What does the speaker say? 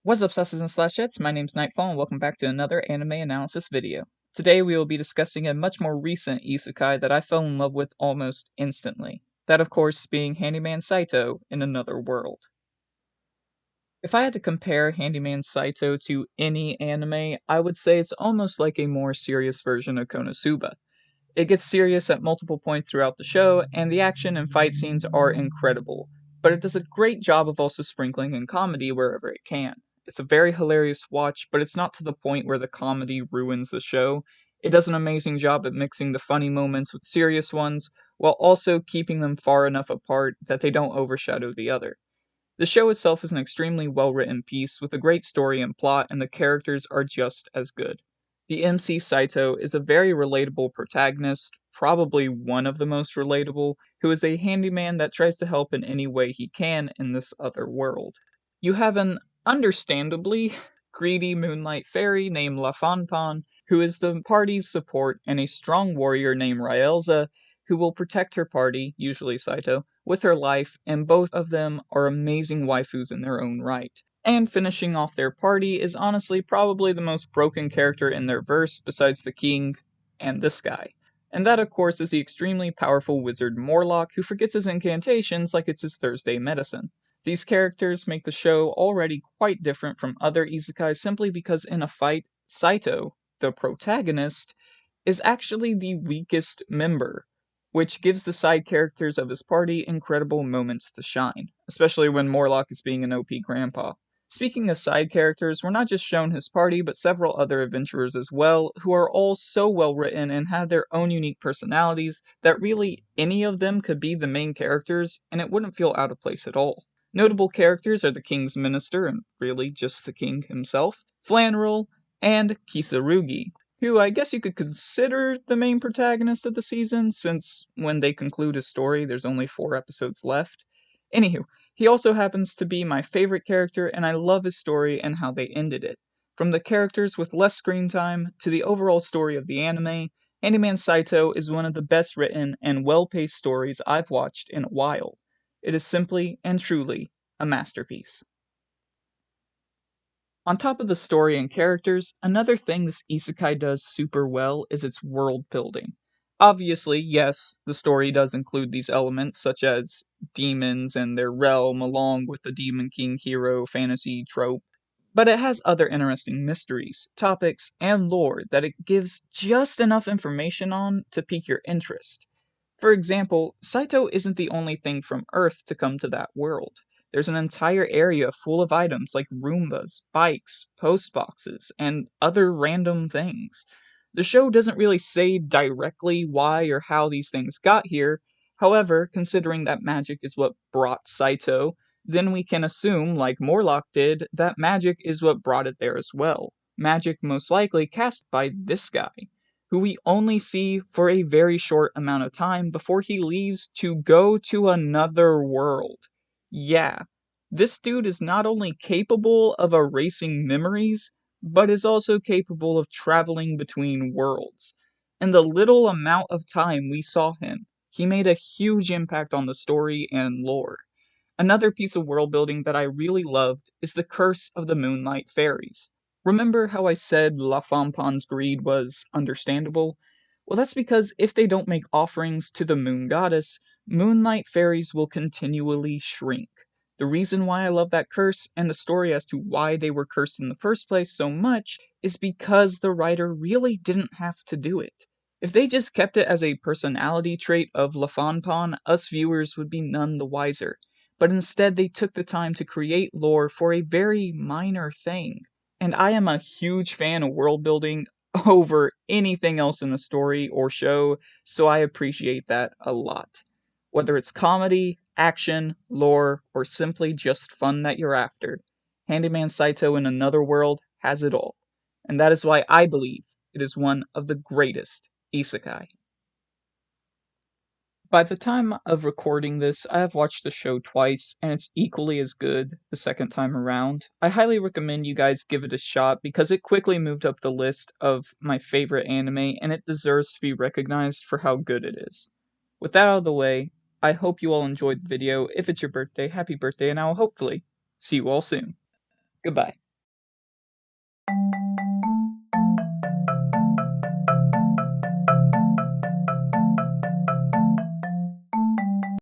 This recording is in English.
What's up, slashes and slashettes? My name's Nightfall, and welcome back to another anime analysis video. Today we will be discussing a much more recent isekai that I fell in love with almost instantly. That, of course, being Handyman Saitou in Another World. If I had to compare Handyman Saitou to any anime, I would say it's almost like a more serious version of Konosuba. It gets serious at multiple points throughout the show, and the action and fight scenes are incredible, but it does a great job of also sprinkling in comedy wherever it can. It's a very hilarious watch, but it's not to the point where the comedy ruins the show. It does an amazing job at mixing the funny moments with serious ones, while also keeping them far enough apart that they don't overshadow the other. The show itself is an extremely well written piece with a great story and plot, and the characters are just as good. The MC Saitou is a very relatable protagonist, probably one of the most relatable, who is a handyman that tries to help in any way he can in this other world. You have an understandably greedy moonlight fairy named La Fonpan, who is the party's support, and a strong warrior named Raelza, who will protect her party, usually Saitou, with her life, and both of them are amazing waifus in their own right. And finishing off their party is honestly probably the most broken character in their verse besides the king and this guy. And that, of course, is the extremely powerful wizard Morlock who forgets his incantations like it's his Thursday medicine. These characters make the show already quite different from other isekai simply because in a fight, Saitou, the protagonist, is actually the weakest member, which gives the side characters of his party incredible moments to shine, especially when Morlock is being an OP grandpa. Speaking of side characters, we're not just shown his party, but several other adventurers as well, who are all so well written and have their own unique personalities that really any of them could be the main characters, and it wouldn't feel out of place at all. Notable characters are the King's Minister, and really just the King himself, Flannery, and Kisarugi, who I guess you could consider the main protagonist of the season, since when they conclude his story, there's only 4 episodes left. Anywho, he also happens to be my favorite character, and I love his story and how they ended it. From the characters with less screen time to the overall story of the anime, Handyman Saitou is one of the best written and well paced stories I've watched in a while. It is simply and truly a masterpiece. On top of the story and characters, another thing this isekai does super well is its world building. Obviously, yes, the story does include these elements, such as demons and their realm, along with the Demon King hero fantasy trope, but it has other interesting mysteries, topics, and lore that it gives just enough information on to pique your interest. For example, Saitou isn't the only thing from Earth to come to that world. There's an entire area full of items like Roombas, bikes, post boxes, and other random things. The show doesn't really say directly why or how these things got here, however, considering that magic is what brought Saitou, then we can assume, like Morlock did, that magic is what brought it there as well. Magic most likely cast by this guy, who we only see for a very short amount of time before he leaves to go to another world. Yeah, this dude is not only capable of erasing memories, but is also capable of traveling between worlds. In the little amount of time we saw him, he made a huge impact on the story and lore. Another piece of world building that I really loved is the Curse of the Moonlight Fairies. Remember how I said La Fonpan's greed was understandable? Well, that's because if they don't make offerings to the moon goddess, moonlight fairies will continually shrink. The reason why I love that curse and the story as to why they were cursed in the first place so much is because the writer really didn't have to do it. If they just kept it as a personality trait of La Fonpan, us viewers would be none the wiser. But instead they took the time to create lore for a very minor thing. And I am a huge fan of world building over anything else in a story or show, so I appreciate that a lot. Whether it's comedy, action, lore, or simply just fun that you're after, Handyman Saitou in Another World has it all. And that is why I believe it is one of the greatest isekai. By the time of recording this, I have watched the show twice, and it's equally as good the second time around. I highly recommend you guys give it a shot because it quickly moved up the list of my favorite anime, and it deserves to be recognized for how good it is. With that out of the way, I hope you all enjoyed the video. If it's your birthday, happy birthday, and I will hopefully see you all soon. Goodbye.